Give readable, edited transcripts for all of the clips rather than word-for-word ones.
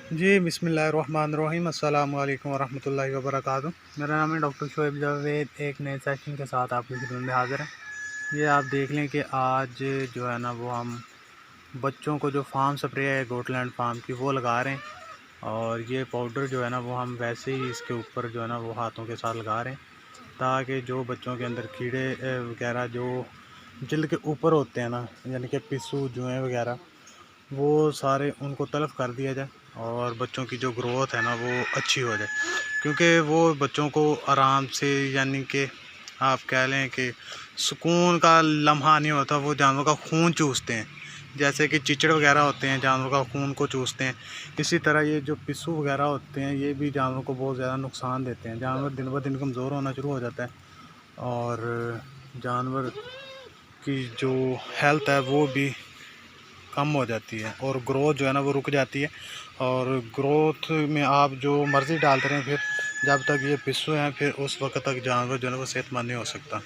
जी बिस्मिल्लाहिर्रहमानिर्रहीम अस्सलाम वालेकुम वरहमतुल्लाहि वबरकातुहू। मेरा नाम है डॉक्टर शोएब जावेद। एक नए सेशन के साथ आपकी खिदमत में हाज़िर है। ये आप देख लें कि आज जो है ना वो हम बच्चों को जो फार्म स्प्रे है गोटलैंड फार्म की वो लगा रहे हैं। और ये पाउडर जो है ना वो हम वैसे ही इसके ऊपर जो है ना वो हाथों के साथ लगा रहे हैं, ताकि जो बच्चों के अंदर कीड़े वगैरह जो जल्द के ऊपर होते हैं ना, यानी कि पिस्सू जुएँ वगैरह, वो सारे उनको तलब कर दिया जाए और बच्चों की जो ग्रोथ है ना वो अच्छी हो जाए। क्योंकि वो बच्चों को आराम से, यानी कि आप कह लें कि सुकून का लम्हा नहीं होता, वो जानवरों का खून चूसते हैं। जैसे कि चिचड़ वगैरह होते हैं जानवरों का खून को चूसते हैं, इसी तरह ये जो पिस्सू वगैरह होते हैं ये भी जानवरों को बहुत ज़्यादा नुकसान देते हैं। जानवर दिन ब दिन कमज़ोर होना शुरू हो जाता है और जानवर की जो हेल्थ है वो भी कम हो जाती है और ग्रोथ जो है ना वो रुक जाती है। और ग्रोथ में आप जो मर्ज़ी डालते रहें, फिर जब तक ये पिस्सू हैं फिर उस वक्त तक जानवर जो है ना वो सेहतमंद नहीं हो सकता।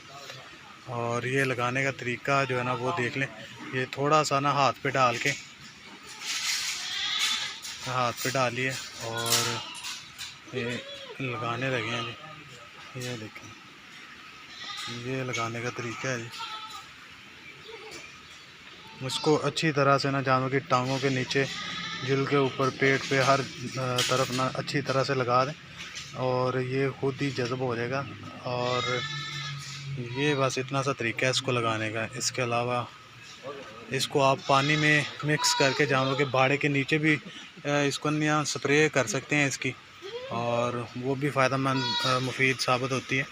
और ये लगाने का तरीका जो है ना वो देख लें। ये थोड़ा सा ना हाथ पे डालिए और ये लगाने लगे हैं जी। ये देखें, ये लगाने का तरीका है जी। इसको अच्छी तरह से ना जानवर की टांगों के नीचे, जिल के ऊपर, पेट पे, हर तरफ ना अच्छी तरह से लगा दें और ये खुद ही जज़ब हो जाएगा। और ये बस इतना सा तरीका है इसको लगाने का। इसके अलावा इसको आप पानी में मिक्स करके जानवरों के बाड़े के नीचे भी इसको यहाँ स्प्रे कर सकते हैं इसकी, और वो भी फ़ायदेमंद मुफीद साबित होती है।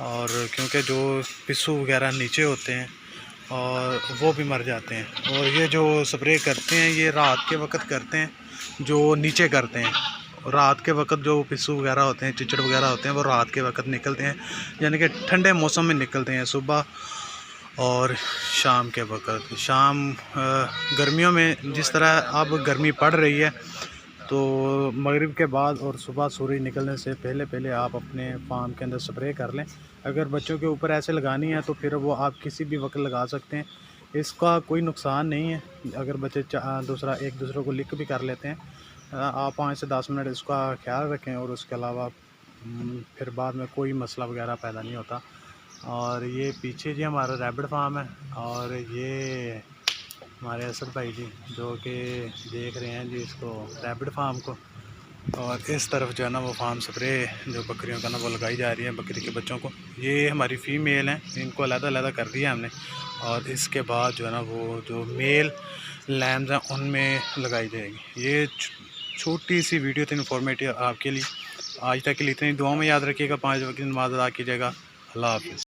और क्योंकि जो पिस्सू वगैरह नीचे होते हैं और वो भी मर जाते हैं। और ये जो स्प्रे करते हैं ये रात के वक्त करते हैं, जो नीचे करते हैं। रात के वक्त जो पिस्सू वगैरह होते हैं, चिचड़ वगैरह होते हैं, वो रात के वक्त निकलते हैं, यानी कि ठंडे मौसम में निकलते हैं, सुबह और शाम के वक्त। गर्मियों में जिस तरह अब गर्मी पड़ रही है, तो मगरिब के बाद और सुबह सूरज निकलने से पहले पहले आप अपने फार्म के अंदर स्प्रे कर लें। अगर बच्चों के ऊपर ऐसे लगानी है तो फिर वो आप किसी भी वक्त लगा सकते हैं, इसका कोई नुकसान नहीं है। अगर बच्चे एक दूसरे को लिक भी कर लेते हैं, आप 5 से 10 मिनट इसका ख्याल रखें और उसके अलावा फिर बाद में कोई मसला वगैरह पैदा नहीं होता। और ये पीछे जी हमारा रैबिट फार्म है और ये हमारे असद भाई जी जो कि देख रहे हैं जी इसको, रैबिट फार्म को। और इस तरफ जो है ना वो फार्म स्प्रे जो बकरियों का ना वो लगाई जा रही है बकरी के बच्चों को। ये हमारी फ़ीमेल हैं, इनको अलग-अलग कर दिया हमने। और इसके बाद जो है ना वो जो मेल लैम्स हैं उनमें लगाई जाएगी। ये छोटी सी वीडियो थी इन्फॉर्मेटिव आपके लिए। आज तक के लिए इतनी दुआ में याद रखिएगा, 5 वक्त की नमाज़ अदा कीजिएगा। अल्लाह हाफ़िज़।